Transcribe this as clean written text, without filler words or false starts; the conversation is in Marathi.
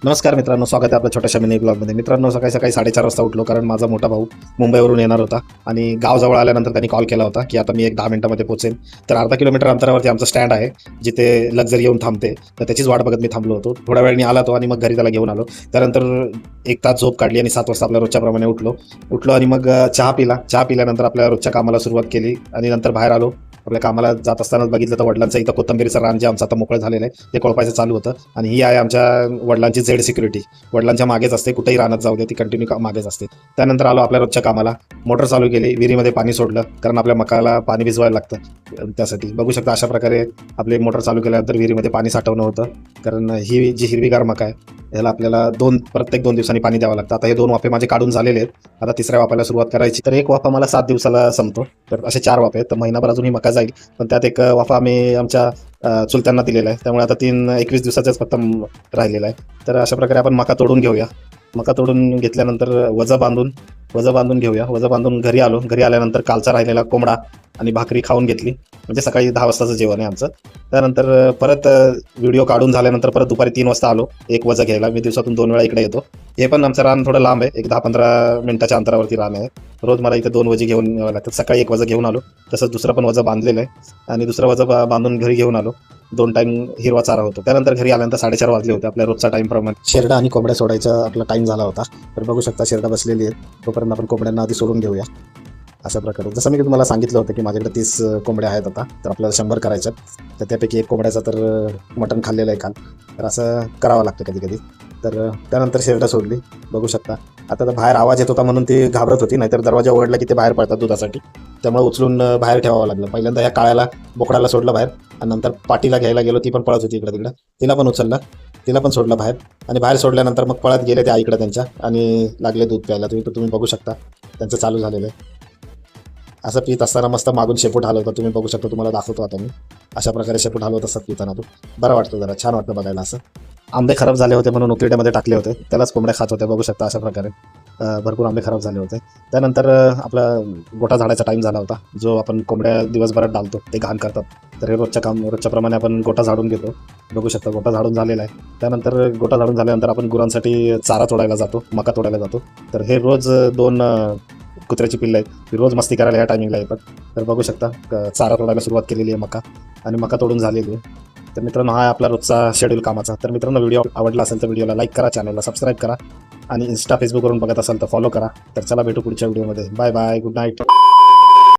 नमस्कार मित्रांनो, स्वागत आहे आपल्या छोट्याशा मिनी ब्लॉगमध्ये. मित्रांनो, सकाळी सकाळी 4:30 वाजता उठलो, कारण माझा मोठा भाऊ मुंबईवरून येणार होता आणि गावजवळ आल्यानंतर त्यांनी कॉल केला होता की आता मी एक 10 मिनिटामध्ये पोहोचेन. तर अर्धा किलोमीटर अंतरावरती आमचं स्टँड आहे, जिथे लक्झरी येऊन थांबते. तर त्याचीच वाट बघत मी थांबलो होतो. थोड्या वेळाने आला तो आणि मग घरी त्याला घेऊन आलो. त्यानंतर 1 तास झोप काढली आणि 7 वाजता आपल्या रोजच्याप्रमाणे उठलो आणि मग चहा पिला. चहा पिल्यानंतर आपल्या रोजच्या कामाला सुरुवात केली आणि नंतर बाहेर आलो. आपल्या कामाला जात असतानाच बघितलं तर वडिलांचं इथं कोथिंबीरचं रान जे आमचं आता मोकळं झालेलं आहे ते कोळपायचं चालू होतं. आणि ही आहे आमच्या वडिलांची झेड सिक्युरिटी. वडिलांच्या मागेच असते, कुठेही राहत जाऊ दे, ती कंटिन्यू मागेच असते. त्यानंतर आलो आपल्या रोजच्या कामाला. मोटर चालू केली, विहिरीमध्ये पाणी सोडलं, कारण आपल्या मकाला पाणी भिजवायला लागतं. त्यासाठी बघू शकता अशा प्रकारे आपली मोटर चालू केल्यानंतर विहिरीमध्ये पाणी साठवणं होतं, कारण ही जी हिरवीगार मका आहे ह्याला आपल्याला प्रत्येक 2 दिवसांनी पाणी द्यावं लागतं. आता हे 2 वाफे माझे काढून झालेले आहेत. आता तिसऱ्या वाफाला सुरुवात करायची. तर एक वाफा मला 7 दिवसाला संपतो, तर असे 4 वाफे आहेत. तर महिनाभर अजून ही मका जाईल, पण त्यात एक वाफा आम्ही आमच्या चुलत्यांना दिलेला आहे. त्यामुळे आता 21 दिवसाचाच फक्त राहिलेला आहे. तर अशा प्रकारे आपण मका तोडून घेऊया. मका तोडून घेतल्यानंतर वजं बांधून घेऊया. वजं बांधून घरी आलो. घरी आल्यानंतर कालचा राहिलेला कोंबडा आणि भाकरी खाऊन घेतली. म्हणजे सकाळी 10 वाजताचं जेवण आहे आमचं. त्यानंतर परत व्हिडिओ काढून झाल्यानंतर परत दुपारी 3 वाजता आलो एक वजं घ्यायला. मी दिवसातून 2 वेळा इकडे येतो. हे पण आमचं रान थोडं लांब आहे, एक 10-15 मिनिटाच्या अंतरावरती रान आहे. रोज मला इथे 2 वजी घेऊन यावं लागतात. सकाळी 1 वजं घेऊन आलो, तसंच दुसरं पण वजं बांधलेलं आहे आणि दुसरं वजं बांधून घरी घेऊन आलो. 2 टाईम हिरवा चारा होतो. त्यानंतर घरी आल्यानंतर 4:30 वाजले होते. आपल्या रोजचा टाईम प्रमाणे शेरडा आणि कोंबड्या सोडायचा आपला टाईम झाला होता. तर बघू शकता शेरडा बसलेली आहे. तोपर्यंत आपण कोंबड्यांना आधी सोडून घेऊया. अशा प्रकारे जसं मी तुम्हाला सांगितलं होतं की माझ्याकडे 30 कोंबड्या आहेत आता, तर आपल्याला 100 करायच्यात. तर त्यापैकी एक कोंबड्याचं तर मटण खाल्लेलं आहे काल, तर असं करावं लागतं कधी कधी. तर त्यानंतर शेरडा सोडली. बघू शकता आता तर बाहेर आवाज येत होता म्हणून ती घाबरत होती, नाहीतर दरवाजा उघडला की ते बाहेर पडतात दुधासाठी. त्यामुळे उचलून बाहेर ठेवावं लागलं. पहिल्यांदा या काळ्याला बोकडाला सोडलं बाहेर आणि नंतर पाटीला घ्यायला गेलो, ती पण पळत होती इकडं तिकडं. तिला पण उचललं, तिला पण सोडलं बाहेर. आणि बाहेर सोडल्यानंतर मग पळत गेले ते आईकडे त्यांच्या आणि लागले दूध प्यायला. तुम्ही बघू शकता त्यांचं चालू झालेलं आहे. असं पीत असताना मस्त मागून शेपूट हलवतं. तुम्ही बघू शकता, तुम्हाला दाखवतो आता मी. अशा प्रकारे शेपूट हलवत असतात पिताना. तो बरं वाटतं, जरा छान वाटतं बघायला असं. आंबे खराब झाले होते म्हणून उकिरड्यामध्ये टाकले होते, त्यालाच कोंबड्या खात होत्या. बघू शकता अशा प्रकारे भरपूर आंबे खराब झाले होते. त्यानंतर आपला गोटा झाडायचा टाईम झाला होता, जो आपण कोंबड्या दिवसभरात डालतो, ते घाण करतात. तर हे रोजच्याप्रमाणे आपण गोटा झाडून घेतो. बघू शकता गोटा झाडून झालेला आहे. त्यानंतर गोटा झाडून झाल्यानंतर आपण गुरांसाठी चारा तोडायला जातो, मका तोडायला जातो. तर हे रोज 2 कुत्र्याची पिल्लं आहेत, ती रोज मस्ती करायला या टायमिंगला येतात. तर बघू शकता चारा तोडायला सुरुवात केलेली आहे मका, आणि मका तोडून झालेली आहे. तर मित्रांनो, हा आहे आपला रोजचा शेड्यूल कामाचा. तर मित्रांनो, व्हिडिओ आवडला असेल तर व्हिडिओला लाईक करा, चॅनलला सबस्क्राईब करा आणि इंस्टा फेसबुकवरून बघत असाल तर फॉलो करा. तर चला भेटू पुढच्या व्हिडिओमध्ये. Bye bye, good night.